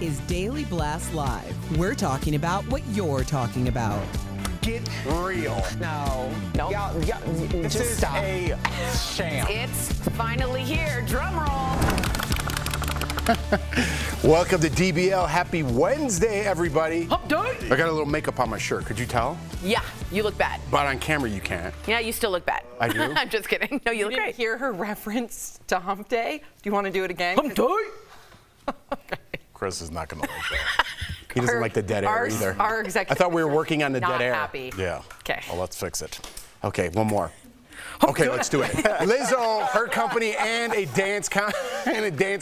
is Daily Blast Live. We're talking about what you're talking about. Get real. No. This Just is stop. a sham. It's finally here. Drum roll. Welcome to DBL. Happy Wednesday, everybody. Hump day. I got a little makeup on my shirt. Could you tell? Yeah, you look bad. But on camera, you can't. Yeah, you still look bad. I do? I'm just kidding. No, you look didn't great. hear her reference to Hump Day? Do you want to do it again? Hump day. Okay. Chris is not going to like that. He doesn't like the dead air either. Our executive I thought we were working on the not dead air. happy. Yeah. Okay. Well, let's fix it. Okay, one more. Okay, let's do it. Lizzo, her company, and a dance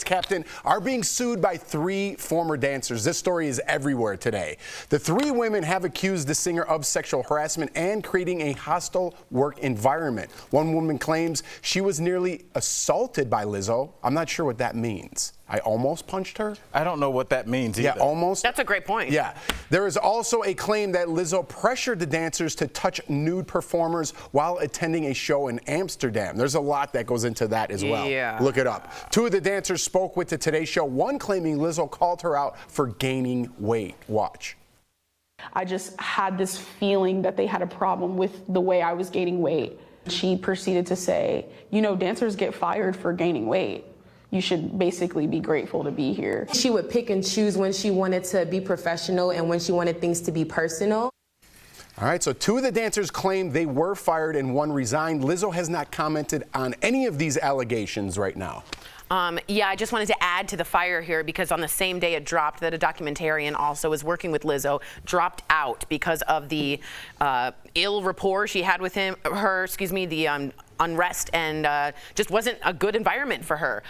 captain are being sued by 3 former dancers. This story is everywhere today. The 3 women have accused the singer of sexual harassment and creating a hostile work environment. One woman claims she was nearly assaulted by Lizzo. I'm not sure what that means. I almost punched her? I don't know what that means either. Yeah, almost. That's a great point. Yeah. There is also a claim that Lizzo pressured the dancers to touch nude performers while attending a show in Amsterdam. There's a lot that goes into that as well. Yeah. Look it up. 2 of the dancers spoke with the Today Show, one claiming Lizzo called her out for gaining weight. Watch. I just had this feeling that they had a problem with the way I was gaining weight. She proceeded to say, you know, dancers get fired for gaining weight. You should basically be grateful to be here. She would pick and choose when she wanted to be professional and when she wanted things to be personal. All right, so 2 of the dancers claimed they were fired and 1 resigned. Lizzo has not commented on any of these allegations right now. Yeah, I just wanted to add to the fire here because on the same day it dropped that a documentarian also was working with Lizzo dropped out because of the ill rapport she had with the unrest and just wasn't a good environment for her.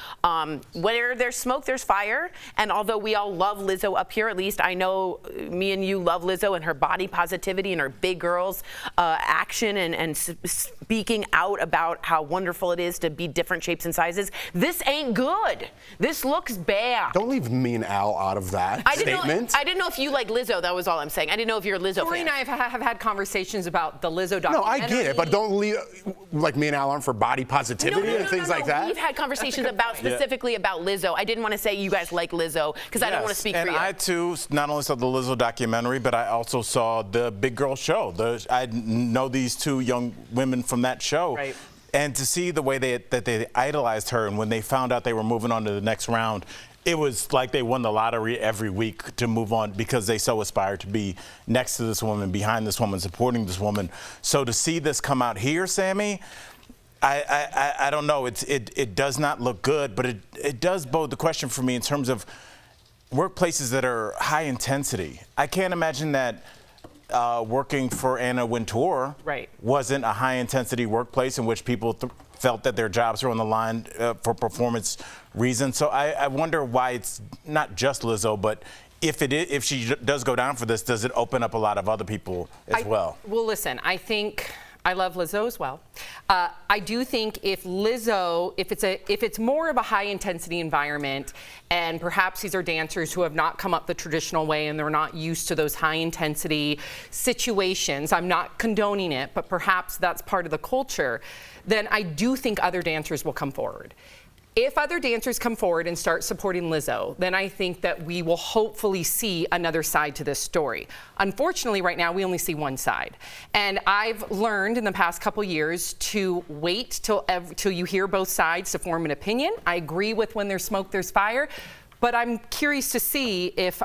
Where there's smoke, there's fire. And although we all love Lizzo up here, at least I know me and you love Lizzo and her body positivity and her big girls action and speaking out about how wonderful it is to be different shapes and sizes. This ain't good. This looks bad. Don't leave me and Al out of that statement. I didn't know if you like Lizzo. That was all I'm saying. I didn't know if you're a Lizzo Tori fan. and I have had conversations about the Lizzo documentary. No, I get it, but don't leave, like me and Al aren't for body positivity and things like that. We've had conversations specifically about Lizzo. I didn't want to say you guys like Lizzo because I don't want to speak for you. And I too not only saw the Lizzo documentary, but I also saw the Big Girl Show. I know these 2 young women from that show. Right. And to see the way that they idolized her, and when they found out they were moving on to the next round, it was like they won the lottery every week to move on because they so aspired to be next to this woman, behind this woman, supporting this woman. So to see this come out here, Sammy, I don't know. It does not look good, but it does bode the question for me in terms of workplaces that are high intensity. I can't imagine that working for Anna Wintour wasn't a high intensity workplace in which people felt that their jobs were on the line for performance reasons. So I wonder why it's not just Lizzo, but if she does go down for this, does it open up a lot of other people as well? Well, listen, I love Lizzo as well. I do think if it's more of a high intensity environment, and perhaps these are dancers who have not come up the traditional way and they're not used to those high intensity situations, I'm not condoning it, but perhaps that's part of the culture, then I do think other dancers will come forward. If other dancers come forward and start supporting Lizzo, then I think that we will hopefully see another side to this story. Unfortunately, right now, we only see one side. And I've learned in the past couple years to wait till you hear both sides to form an opinion. I agree with when there's smoke, there's fire. But I'm curious to see if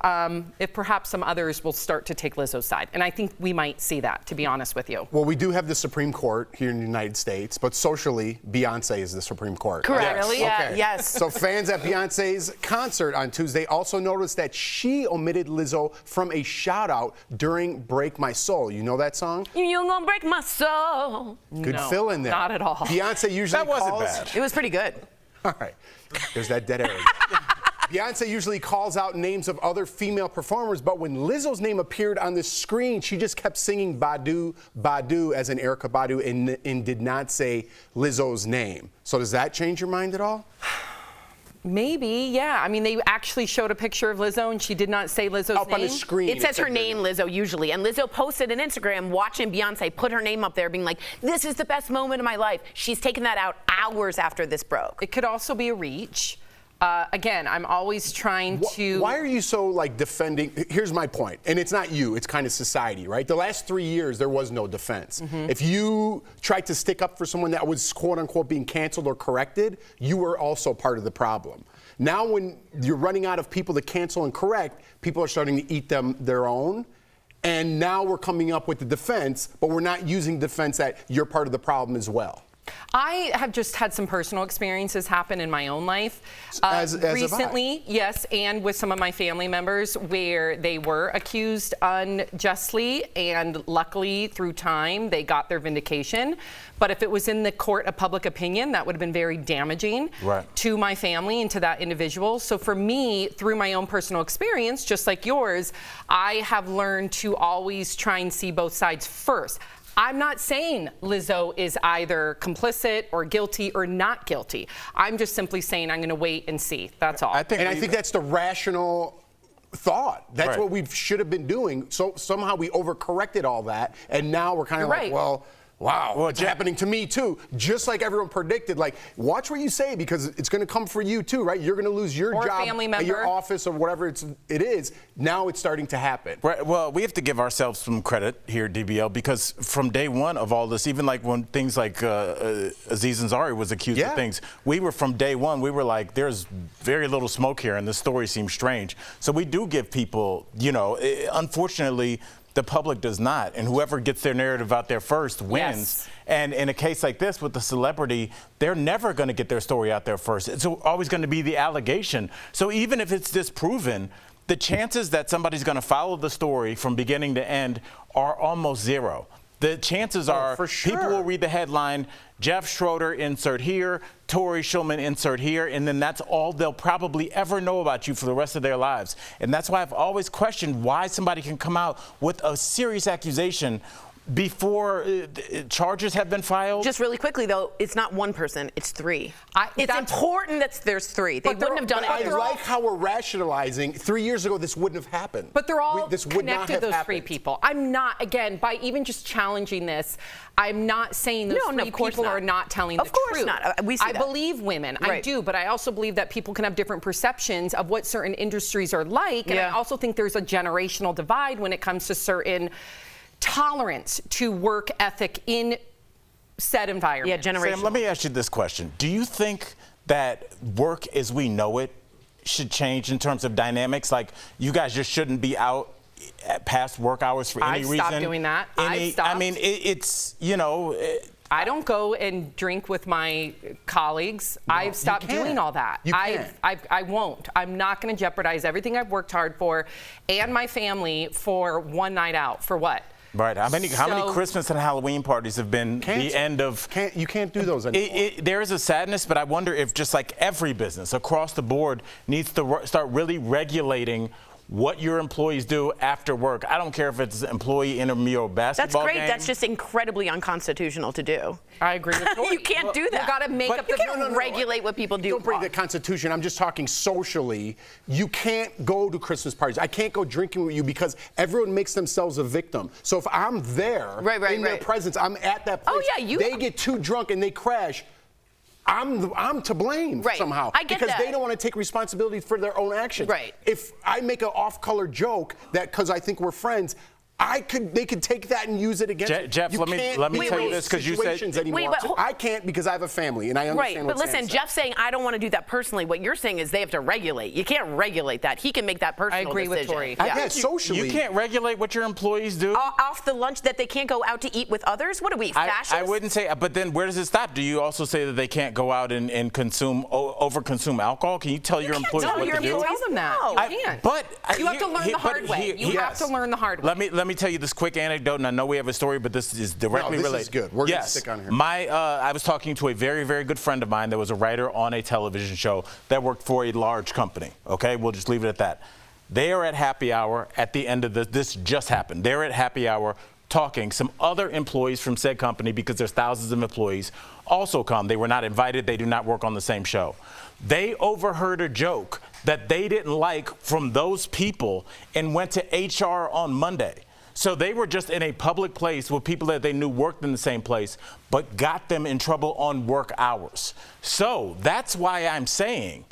perhaps some others will start to take Lizzo's side. And I think we might see that, to be honest with you. Well, we do have the Supreme Court here in the United States, but socially, Beyonce is the Supreme Court. Correct. Really? Yeah. Okay. Yes. So fans at Beyonce's concert on Tuesday also noticed that she omitted Lizzo from a shout-out during Break My Soul. You know that song? You're gonna break my soul. Good No, fill in there. not at all. Beyonce usually That wasn't calls... bad. It was pretty good. All right. There's that dead air. Beyonce usually calls out names of other female performers, but when Lizzo's name appeared on the screen, she just kept singing Badu, Badu, as in Erykah Badu, and did not say Lizzo's name. So does that change your mind at all? Maybe, yeah. I mean, they actually showed a picture of Lizzo, and she did not say Lizzo's name. Up on the screen. It says her name, Lizzo, usually. And Lizzo posted an Instagram watching Beyonce put her name up there, being like, this is the best moment of my life. She's taken that out hours after this broke. It could also be a reach. Again, I'm always trying to. Why are you so like defending? Here's my point, and it's not you, it's kind of society, right? The last 3 years, there was no defense. If you tried to stick up for someone that was quote unquote being canceled or corrected, you were also part of the problem. Now when you're running out of people to cancel and correct, people are starting to eat their own. And now we're coming up with the defense, but we're not using defense that you're part of the problem as well. I have just had some personal experiences happen in my own life As recently, yes, and with some of my family members where they were accused unjustly, and luckily through time they got their vindication. But if it was in the court of public opinion, that would have been very damaging to my family and to that individual. So for me, through my own personal experience, just like yours, I have learned to always try and see both sides first. I'm not saying Lizzo is either complicit or guilty or not guilty. I'm just simply saying I'm going to wait and see. That's all. I think that's the rational thought. That's what we should have been doing. So somehow we overcorrected all that, and now we're kind of like, well, wow, it's happening to me too. Just like everyone predicted, like, watch what you say because it's going to come for you too, right? You're going to lose your job family member. at your office or whatever it is. Now it's starting to happen. Right. Well, we have to give ourselves some credit here, DBL, because from day one of all this, even like when things like Aziz Ansari was accused of things, we were from day one, we were like, there's very little smoke here and this story seems strange. So we do give people, you know, unfortunately, the public does not, and whoever gets their narrative out there first wins. Yes. And in a case like this with the celebrity, they're never going to get their story out there first. It's always going to be the allegation. So even if it's disproven, the chances that somebody's going to follow the story from beginning to end are almost zero. The chances are for sure. people will read the headline, Jeff Schroeder insert here, Tori Schulman insert here, and then that's all they'll probably ever know about you for the rest of their lives. And that's why I've always questioned why somebody can come out with a serious accusation before charges have been filed. Just really quickly, though, it's not one person, it's three. It's important that there's three. They wouldn't have done it. I like how we're rationalizing. 3 years ago, this wouldn't have happened. But they're all this would not connected, have those happened. three people. I'm not, again, by even just challenging this, I'm not saying those three people are not telling the truth. Of course not. We see I that. believe women. I do, but I also believe that people can have different perceptions of what certain industries are like. And I also think there's a generational divide when it comes to certain tolerance to work ethic in said environment. Yeah, generational. Sam, let me ask you this question. Do you think that work as we know it should change in terms of dynamics? Like, you guys just shouldn't be out past work hours for any reason? I've stopped doing that. I've stopped. I mean, it's, you know... I don't go and drink with my colleagues. I've stopped doing all that. I won't. I'm not going to jeopardize everything I've worked hard for and my family for one night out. For what? Right. How many Christmas and Halloween parties have been the end of... You can't do those anymore. There is a sadness, but I wonder if just like every business across the board needs to start really regulating what your employees do after work. I don't care if it's employee intramural basketball That's great. game. That's just incredibly unconstitutional to do. I agree with Tori. You can't do that. You got to make up the... You can't regulate what people do. Don't bring the Constitution. I'm just talking socially. You can't go to Christmas parties. I can't go drinking with you because everyone makes themselves a victim. So if I'm there in their presence, I'm at that place. Oh, yeah, they get too drunk and they crash. I'm to blame somehow. I get because that. they don't want to take responsibility for their own actions. Right. If I make an off-color joke that because I think we're friends, they could take that and use it against me. Jeff, let me tell you this because you said I can't because I have a family and I understand but listen, Jeff's saying I don't want to do that personally. What you're saying is they have to regulate. You can't regulate that. He can make that personal decision. I agree with Tori. Yeah, socially. You can't regulate what your employees do? Off the lunch that they can't go out to eat with others? What are we, fascists? I wouldn't say, but then where does it stop? Do you also say that they can't go out and overconsume alcohol? Can you tell your employees what to do? Tell them that. No. You can't. But you have to learn the hard way. You have to learn the hard way. Let me tell you this quick anecdote, and I know we have a story, but this is directly related. This is good. We're going to stick on here. I was talking to a very, very good friend of mine that was a writer on a television show that worked for a large company. Okay, we'll just leave it at that. They are at happy hour at the end of this just happened. They're at happy hour talking. Some other employees from said company, because there's thousands of employees, also come. They were not invited. They do not work on the same show. They overheard a joke that they didn't like from those people and went to HR on Monday. So they were just in a public place with people that they knew worked in the same place, but got them in trouble on work hours. So that's why I'm saying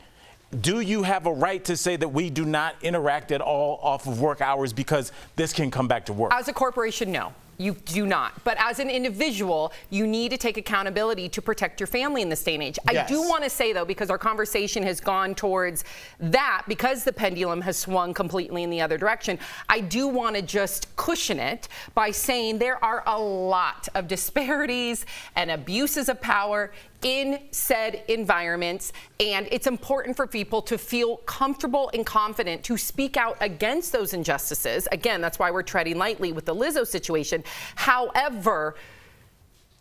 do you have a right to say that we do not interact at all off of work hours because this can come back to work? As a corporation, no. You do not. But as an individual, you need to take accountability to protect your family in this day and age. Yes. I do want to say, though, because our conversation has gone towards that, because the pendulum has swung completely in the other direction, I do want to just cushion it by saying there are a lot of disparities and abuses of power in said environments, and it's important for people to feel comfortable and confident to speak out against those injustices. Again, that's why we're treading lightly with the Lizzo situation. However,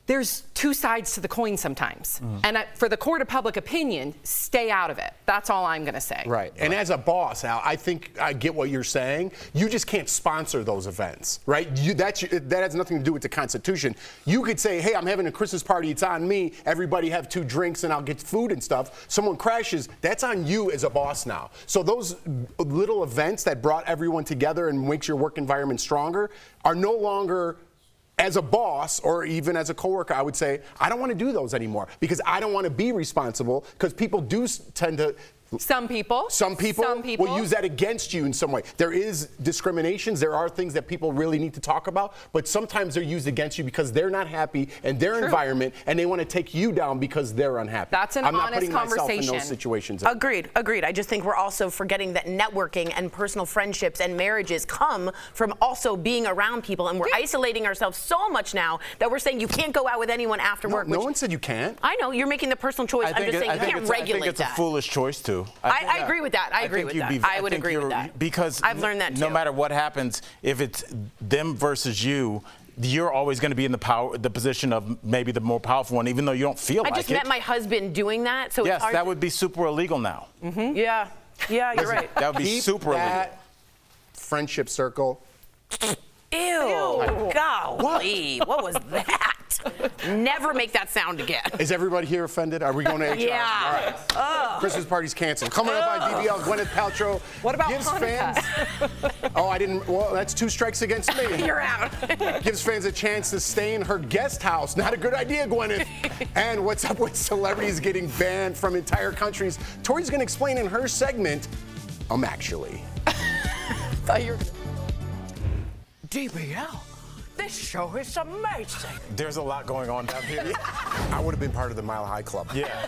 there's two sides to the coin sometimes. And for the court of public opinion, stay out of it. That's all I'm going to say. Right. And as a boss, Al, I think I get what you're saying. You just can't sponsor those events, right? That has nothing to do with the Constitution. You could say, hey, I'm having a Christmas party. It's on me. Everybody have 2 drinks and I'll get food and stuff. Someone crashes. That's on you as a boss now. So those little events that brought everyone together and makes your work environment stronger are no longer, as a boss or even as a coworker, I would say, I don't want to do those anymore because I don't want to be responsible, because people do tend to. Some people will use that against you in some way. There is discriminations. There are things that people really need to talk about, but sometimes they're used against you because they're not happy in their environment and they want to take you down because they're unhappy. That's an I'm not honest putting myself in conversation. those situations. Agreed. I just think we're also forgetting that networking and personal friendships and marriages come from also being around people, and we're isolating ourselves so much now that we're saying you can't go out with anyone after work. No one said you can't. I know, you're making the personal choice. I'm just saying you can't regulate I think it's that. a foolish choice too. I agree with that. I agree with that. I would agree with that. Because I've learned that too. No matter what happens, if it's them versus you, you're always going to be in the position of maybe the more powerful one, even though you don't feel like it. I just met my husband doing that, so yes, it's hard that would be super illegal now. Yeah, you're right. That would be super illegal. That friendship circle. Ew, golly, what was that? Never make that sound again. Is everybody here offended? Are we going to HR? Yeah. All right. Christmas party's canceled. Coming up on DBL, Gwyneth Paltrow. What about gives Hanukkah? fans? Oh, I didn't. Well, that's 2 strikes against me. You're out. Gives fans a chance to stay in her guest house. Not a good idea, Gwyneth. And what's up with celebrities getting banned from entire countries? Tori's going to explain in her segment. Actually. Thought you were gonna... DBL, this show is amazing. There's a lot going on down here. I would have been part of the Mile High Club. Yeah.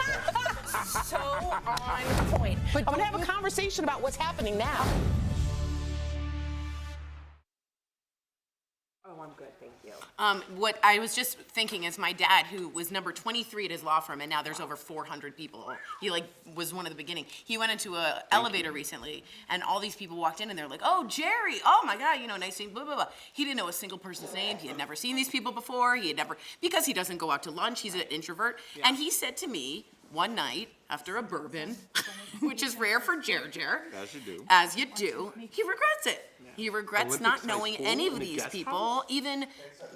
So on point. But I'm gonna have a conversation about what's happening now. Oh, I'm good, thank you. What I was just thinking is my dad, who was number 23 at his law firm, and now there's over 400 people. He was one of the beginning. He went into an elevator recently, and all these people walked in, and they're like, "Oh, Jerry! Oh my God! Nice thing." Blah blah blah. He didn't know a single person's name. He had never seen these people before. He had never, because he doesn't go out to lunch. He's an introvert, and he said to me one night after a bourbon, which is rare for Jer. As you do. He regrets it. He regrets not knowing any of these people, even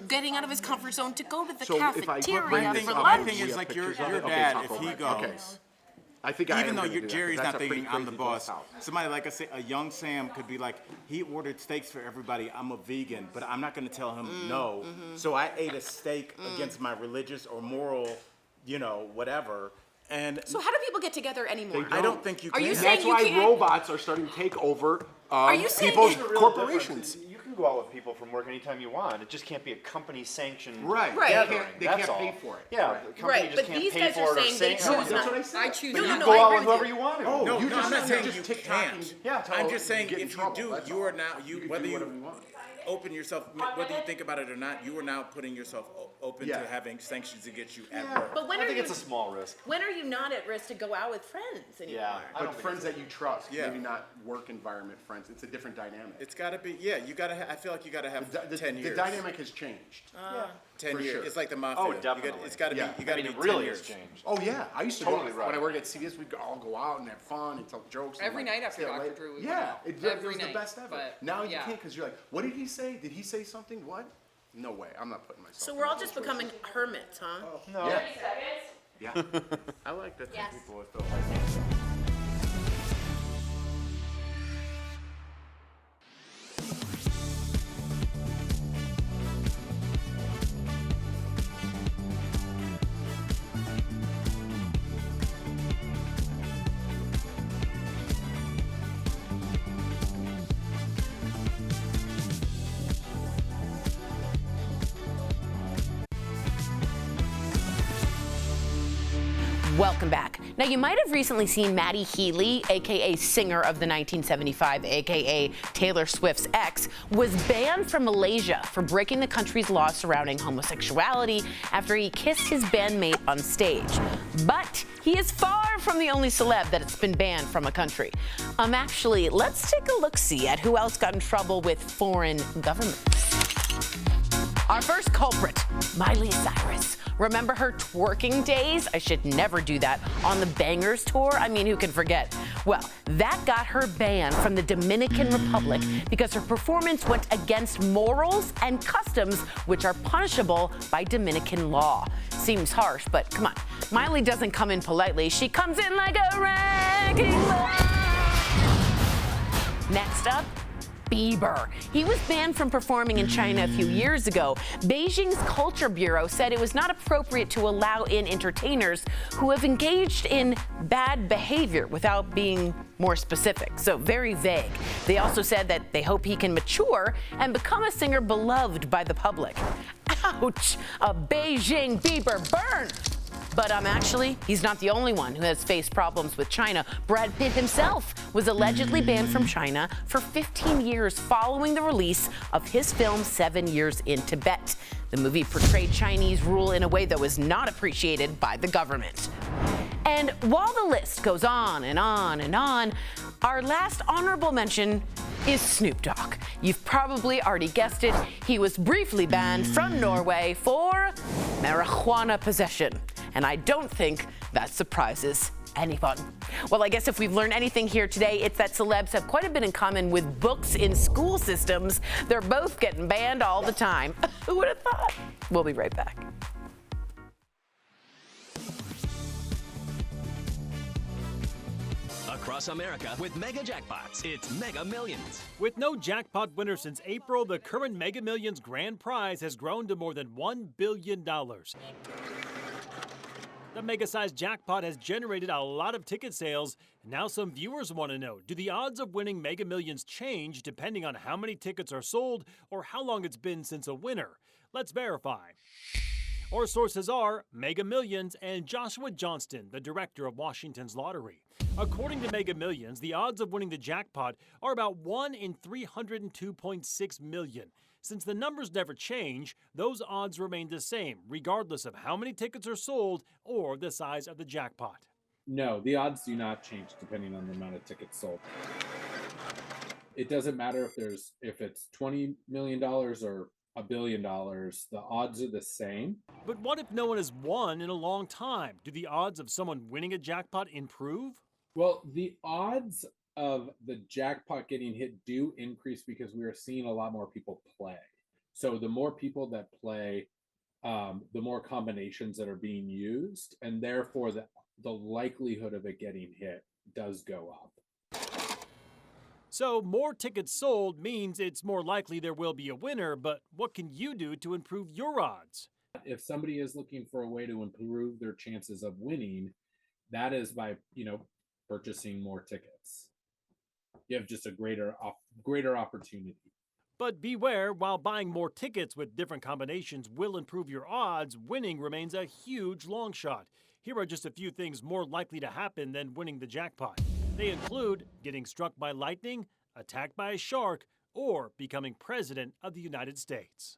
getting out of his comfort zone to go to the cafeteria for My lunch. thing is, like, your dad, if he goes, I think even though Jerry's not thinking I'm the boss, somebody like a young Sam could be like, he ordered steaks for everybody. I'm a vegan, but I'm not going to tell him no. So I ate a steak against my religious or moral, whatever. And So how do people get together anymore? I don't think you can. Are you And saying that's you why can't? robots are starting to take over you saying people's that- corporations. You can go out with people from work anytime you want. It just can't be a company-sanctioned Right. Right. They That's can't all. pay for it. Yeah, the company Right, just but can't these pay guys for are it or saying they say choose no. not. I choose No, You no, can no, go I out agree with with whoever you. you want to. Oh, No, you I'm not saying just you TikToking. can't. Yeah, I'm just saying get in if you trouble, do, that's you all. are now, You can whether do you whatever you want. open yourself, whether you think about it or not, you are now putting yourself open Yeah. to having sanctions against you at work. But when I are think you? it's a small risk. When are you not at risk to go out with friends anymore? Yeah, I But don't think friends that you trust, Yeah. maybe not work environment friends. It's a different dynamic. It's got to be, you got to. I feel like you got to have 10 years. The dynamic has changed. 10 for years. sure. It's like the mafia. Oh, You definitely. it's got to Yeah. be. You got to be it 10 really years. has changed. Oh yeah, I used to Totally go right. when I worked at CBS. We'd all go out and have fun and tell jokes. and, Every night after stay Dr. late. Drew, we Yeah, went out. it Every was the night, best ever. but, Now you yeah. can't because you're like, what did he say? Did he say something? What? No way. I'm not putting myself. So in we're all that just situation. becoming hermits, huh? No. Yeah. Yeah. I like that Yes. some people feel like Welcome back. Now, you might have recently seen Maddie Healy, aka singer of the 1975, aka Taylor Swift's ex, was banned from Malaysia for breaking the country's laws surrounding homosexuality after he kissed his bandmate on stage. But he is far from the only celeb that's been banned from a country. Actually, let's take a look-see at who else got in trouble with foreign governments. Our first culprit, Miley Cyrus. Remember her twerking days? I should never do that. On the Bangers tour? I mean, who can forget? Well, that got her banned from the Dominican Republic because her performance went against morals and customs, which are punishable by Dominican law. Seems harsh, but come on. Miley doesn't come in politely. She comes in like a wrecking ball. Next up, Bieber. He was banned from performing in China a few years ago. Beijing's Culture Bureau said it was not appropriate to allow in entertainers who have engaged in bad behavior without being more specific, so very vague. They also said that they hope he can mature and become a singer beloved by the public. Ouch! A Beijing Bieber burn! But actually, he's not the only one who has faced problems with China. Brad Pitt himself was allegedly banned from China for 15 years following the release of his film 7 Years in Tibet. The movie portrayed Chinese rule in a way that was not appreciated by the government. And while the list goes on and on and on, our last honorable mention is Snoop Dogg. You've probably already guessed it. He was briefly banned from Norway for marijuana possession. And I don't think that surprises anyone. Well, I guess if we've learned anything here today, it's that celebs have quite a bit in common with books in school systems. They're both getting banned all the time. Who would have thought? We'll be right back. Across America with Mega Jackpots, it's Mega Millions. With no jackpot winner since April, the current Mega Millions grand prize has grown to more than $1 billion. The mega-sized jackpot has generated a lot of ticket sales. Now some viewers want to know, do the odds of winning Mega Millions change depending on how many tickets are sold or how long it's been since a winner? Let's verify. Our sources are Mega Millions and Joshua Johnston, the director of Washington's lottery. According to Mega Millions, the odds of winning the jackpot are about 1 in 302.6 million. Since the numbers never change, those odds remain the same, regardless of how many tickets are sold or the size of the jackpot. No, the odds do not change depending on the amount of tickets sold. It doesn't matter if it's $20 million or $1 billion, the odds are the same. But what if no one has won in a long time? Do the odds of someone winning a jackpot improve? Well, the odds of the jackpot getting hit do increase because we are seeing a lot more people play. So the more people that play, the more combinations that are being used, and therefore the likelihood of it getting hit does go up. So more tickets sold means it's more likely there will be a winner, but what can you do to improve your odds? If somebody is looking for a way to improve their chances of winning, that is by, purchasing more tickets. You have just a greater opportunity. But beware, while buying more tickets with different combinations will improve your odds, winning remains a huge long shot. Here are just a few things more likely to happen than winning the jackpot. They include getting struck by lightning, attacked by a shark, or becoming president of the United States.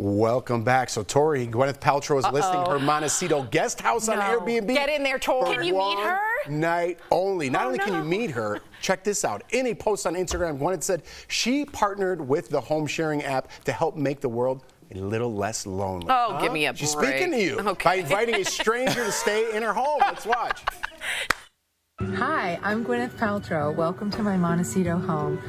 Welcome back. So Tori, Gwyneth Paltrow is listing her Montecito guest house on Airbnb. Get in there, Tori. Can you meet her? Night only. Not only can you meet her, check this out. In a post on Instagram, Gwyneth said she partnered with the home sharing app to help make the world a little less lonely. Oh, give me a break. She's speaking to you by inviting a stranger to stay in her home. Let's watch. Hi, I'm Gwyneth Paltrow. Welcome to my Montecito home.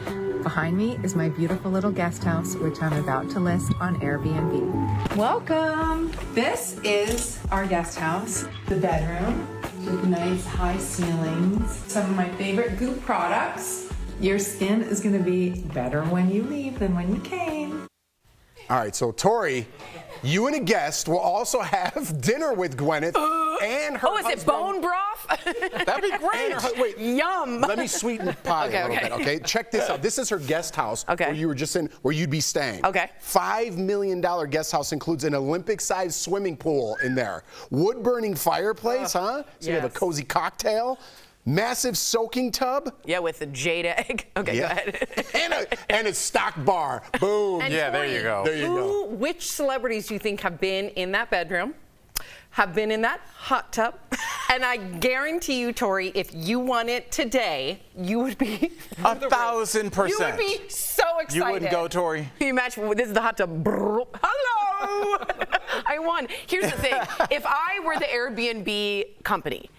Behind me is my beautiful little guest house, which I'm about to list on Airbnb. Welcome. This is our guest house, the bedroom with nice high ceilings. Some of my favorite Goop products. Your skin is going to be better when you leave than when you came. All right, so Tori, you and a guest will also have dinner with Gwyneth and her husband. Oh, is it bone broth? off? That'd be great. Wait, Yum. let me sweeten the pie a little bit, okay? Check this out. This is her guest house where you were just in, where you'd be staying. Okay. $5 million guest house includes an Olympic-sized swimming pool in there. Wood-burning fireplace, huh? So you have a cozy cocktail. Massive soaking tub. Yeah, with the jade egg. Okay, go ahead. and a stock bar. Boom. And Yeah, there you go. There you go. Which celebrities do you think have been in that bedroom, have been in that hot tub? And I guarantee you, Tori, if you won it today, you would be 1,000%. You would be so excited. You wouldn't go, Tori? Can you imagine? This is the hot tub. Hello. I won. Here's the thing. If I were the Airbnb company,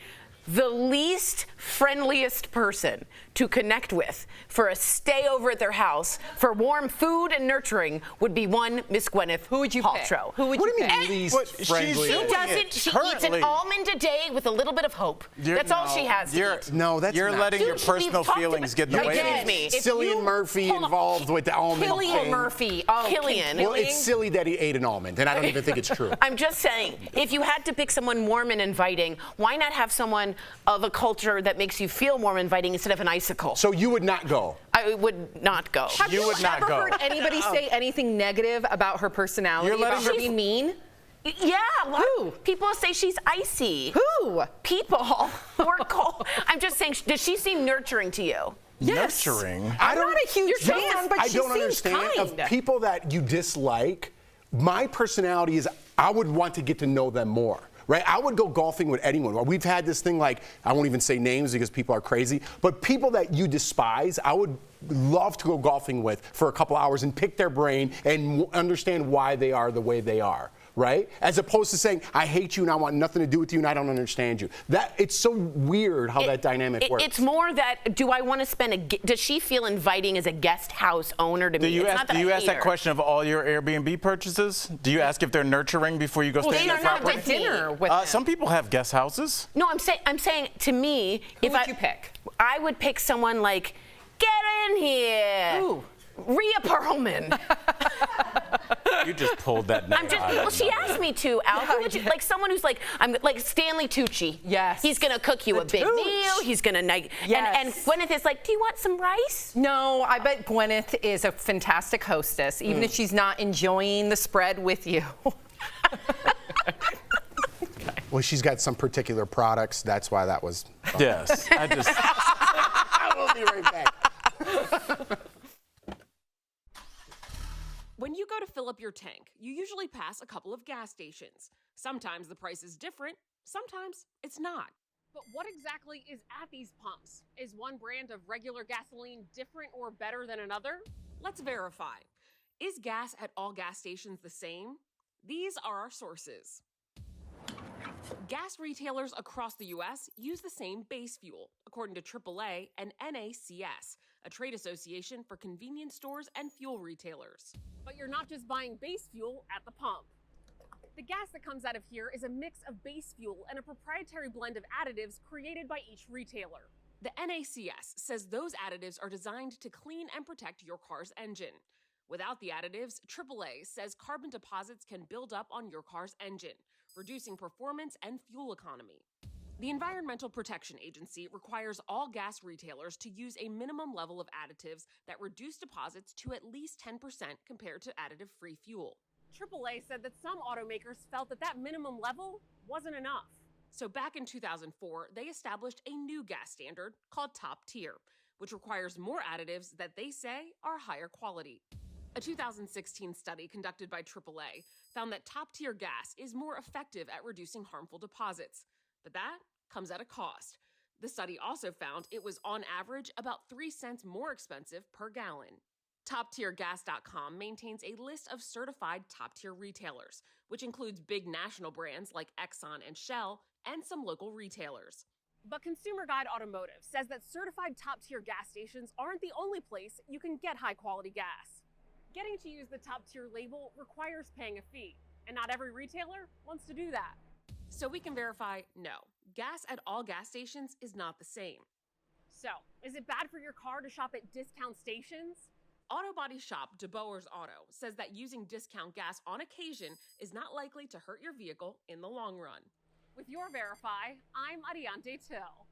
the least friendliest person to connect with for a stay over at their house for warm food and nurturing would be one Miss Gwyneth. Who would you Paltrow. pick? Who would you What do you pick? mean least friendly? She doesn't. She eats an almond a day with a little bit of hope. That's all she has to eat. No, that's You're not letting true. your personal feelings get in the way. Excuse me. If Cillian you- Murphy hold on. involved with the almond Cillian thing. Murphy. Oh, Killian. Well, it's silly that he ate an almond, and I don't even think it's true. I'm just saying, if you had to pick someone warm and inviting, why not have someone of a culture that makes you feel warm and inviting instead of an icicle? So you would not go? I would not go. Have you would not ever go. heard anybody say anything negative about her personality? You're letting about her her- being mean? Yeah, a lot Who? of people say she's icy. Who? People who are cold. I'm just saying, does she seem nurturing to you? Yes. Nurturing. I don't, I'm not a huge fan, but I she don't seems understand kind. of people that you dislike. My personality is I would want to get to know them more. Right? I would go golfing with anyone. We've had this thing like, I won't even say names because people are crazy, but people that you despise, I would love to go golfing with for a couple hours and pick their brain and understand why they are the way they are. Right? As opposed to saying, I hate you and I want nothing to do with you and I don't understand you. It's so weird how that dynamic works. It's more that, do I want to spend does she feel inviting as a guest house owner to me? Do you It's ask, not that do you I ask hate that her. question of all your Airbnb purchases? Do you ask if they're nurturing before you go stay they in their are not property? with me. Dinner with them. Some people have guest houses. No, I'm saying to me, Who if would you pick? I would pick someone like, get in here. Who? Rhea Perlman. You just pulled that name I'm just. out of Well, she nowhere. asked me to. Al, who would you, like someone who's like, I'm like Stanley Tucci. Yes. He's gonna cook you a big Tooch. meal. He's gonna Yes. and Gwyneth is like, do you want some rice? No, I bet Gwyneth is a fantastic hostess, even if she's not enjoying the spread with you. Well, she's got some particular products. That's why that was. Yes. I just. I will be right back. When you go to fill up your tank, you usually pass a couple of gas stations. Sometimes the price is different, sometimes it's not. But what exactly is at these pumps? Is one brand of regular gasoline different or better than another? Let's verify. Is gas at all gas stations the same? These are our sources. Gas retailers across the U.S. use the same base fuel, according to AAA and NACS, a trade association for convenience stores and fuel retailers. But you're not just buying base fuel at the pump. The gas that comes out of here is a mix of base fuel and a proprietary blend of additives created by each retailer. The NACS says those additives are designed to clean and protect your car's engine. Without the additives, AAA says carbon deposits can build up on your car's engine, reducing performance and fuel economy. The Environmental Protection Agency requires all gas retailers to use a minimum level of additives that reduce deposits to at least 10% compared to additive-free fuel. AAA said that some automakers felt that that minimum level wasn't enough. So back in 2004, they established a new gas standard called Top Tier, which requires more additives that they say are higher quality. A 2016 study conducted by AAA found that top-tier gas is more effective at reducing harmful deposits, but that comes at a cost. The study also found it was on average about 3 cents more expensive per gallon. TopTierGas.com maintains a list of certified top-tier retailers, which includes big national brands like Exxon and Shell and some local retailers. But Consumer Guide Automotive says that certified top-tier gas stations aren't the only place you can get high-quality gas. Getting to use the top-tier label requires paying a fee, and not every retailer wants to do that. So we can verify, no, gas at all gas stations is not the same. So, is it bad for your car to shop at discount stations? Auto body shop DeBoer's Auto says that using discount gas on occasion is not likely to hurt your vehicle in the long run. With your Verify, I'm Ariante Till.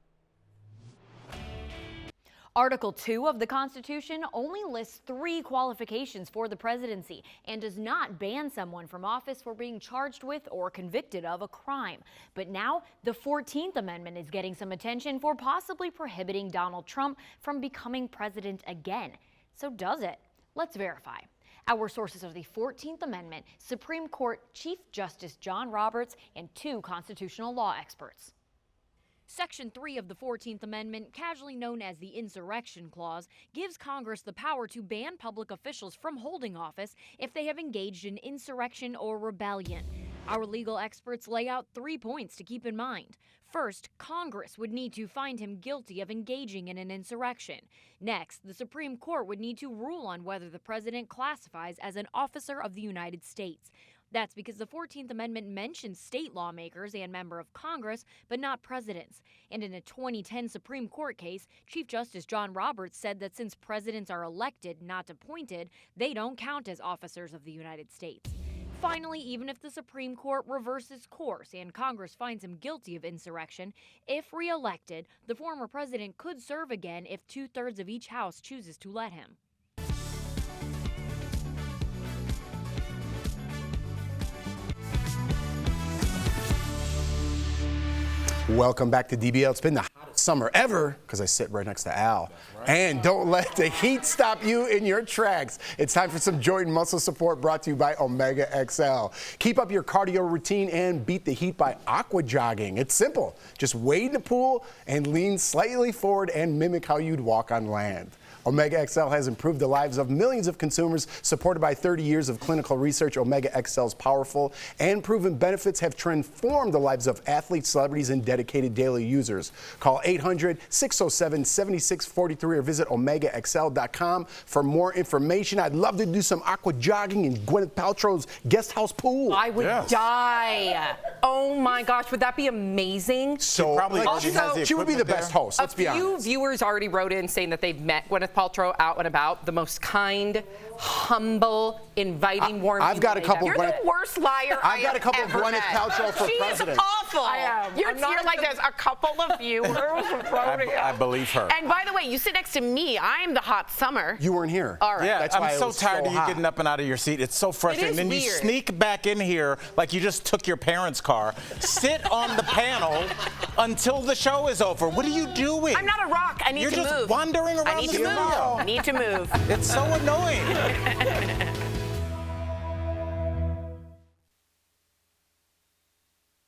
Article 2 of the Constitution only lists 3 qualifications for the presidency and does not ban someone from office for being charged with or convicted of a crime. But now the 14th Amendment is getting some attention for possibly prohibiting Donald Trump from becoming president again. So does it? Let's verify. Our sources are the 14th Amendment, Supreme Court Chief Justice John Roberts, and 2 constitutional law experts. Section 3 of the 14th Amendment, casually known as the Insurrection Clause, gives Congress the power to ban public officials from holding office if they have engaged in insurrection or rebellion. Our legal experts lay out 3 points to keep in mind. First, Congress would need to find him guilty of engaging in an insurrection. Next, the Supreme Court would need to rule on whether the president classifies as an officer of the United States. That's because the 14th Amendment mentions state lawmakers and members of Congress, but not presidents. And in a 2010 Supreme Court case, Chief Justice John Roberts said that since presidents are elected, not appointed, they don't count as officers of the United States. Finally, even if the Supreme Court reverses course and Congress finds him guilty of insurrection, if re-elected, the former president could serve again if 2/3 of each house chooses to let him. Welcome back to DBL. It's been the hottest summer ever because I sit right next to Al. And don't let the heat stop you in your tracks. It's time for some joint muscle support brought to you by Omega XL. Keep up your cardio routine and beat the heat by aqua jogging. It's simple. Just wade in the pool and lean slightly forward and mimic how you'd walk on land. Omega XL has improved the lives of millions of consumers. Supported by 30 years of clinical research, Omega XL's powerful and proven benefits have transformed the lives of athletes, celebrities, and dedicated daily users. Call 800-607-7643 or visit OmegaXL.com for more information. I'd love to do some aqua jogging in Gwyneth Paltrow's guest house pool. I would die. Oh my gosh, would that be amazing? So she would be the best host, let's be honest. A few viewers already wrote in saying that they've met Gwyneth Paltrow out and about. The most kind, humble, inviting, warm. I've got a couple. You're the worst liar I've got a couple of Gwyneth Paltrow for president. She's awful. I am. You're like there's a couple of viewers. I believe her. And by the way, you sit next to me. I'm the hot summer. You weren't here. All right. Yeah, that's why I'm so tired of you getting up and out of your seat. It's so frustrating. It is And then you weird. sneak back in here like you just took your parents' car. Sit on the panel until the show is over. What are you doing? I'm not a rock. I need You're to move. just wandering around I need the to move. studio. I need to move. It's so annoying.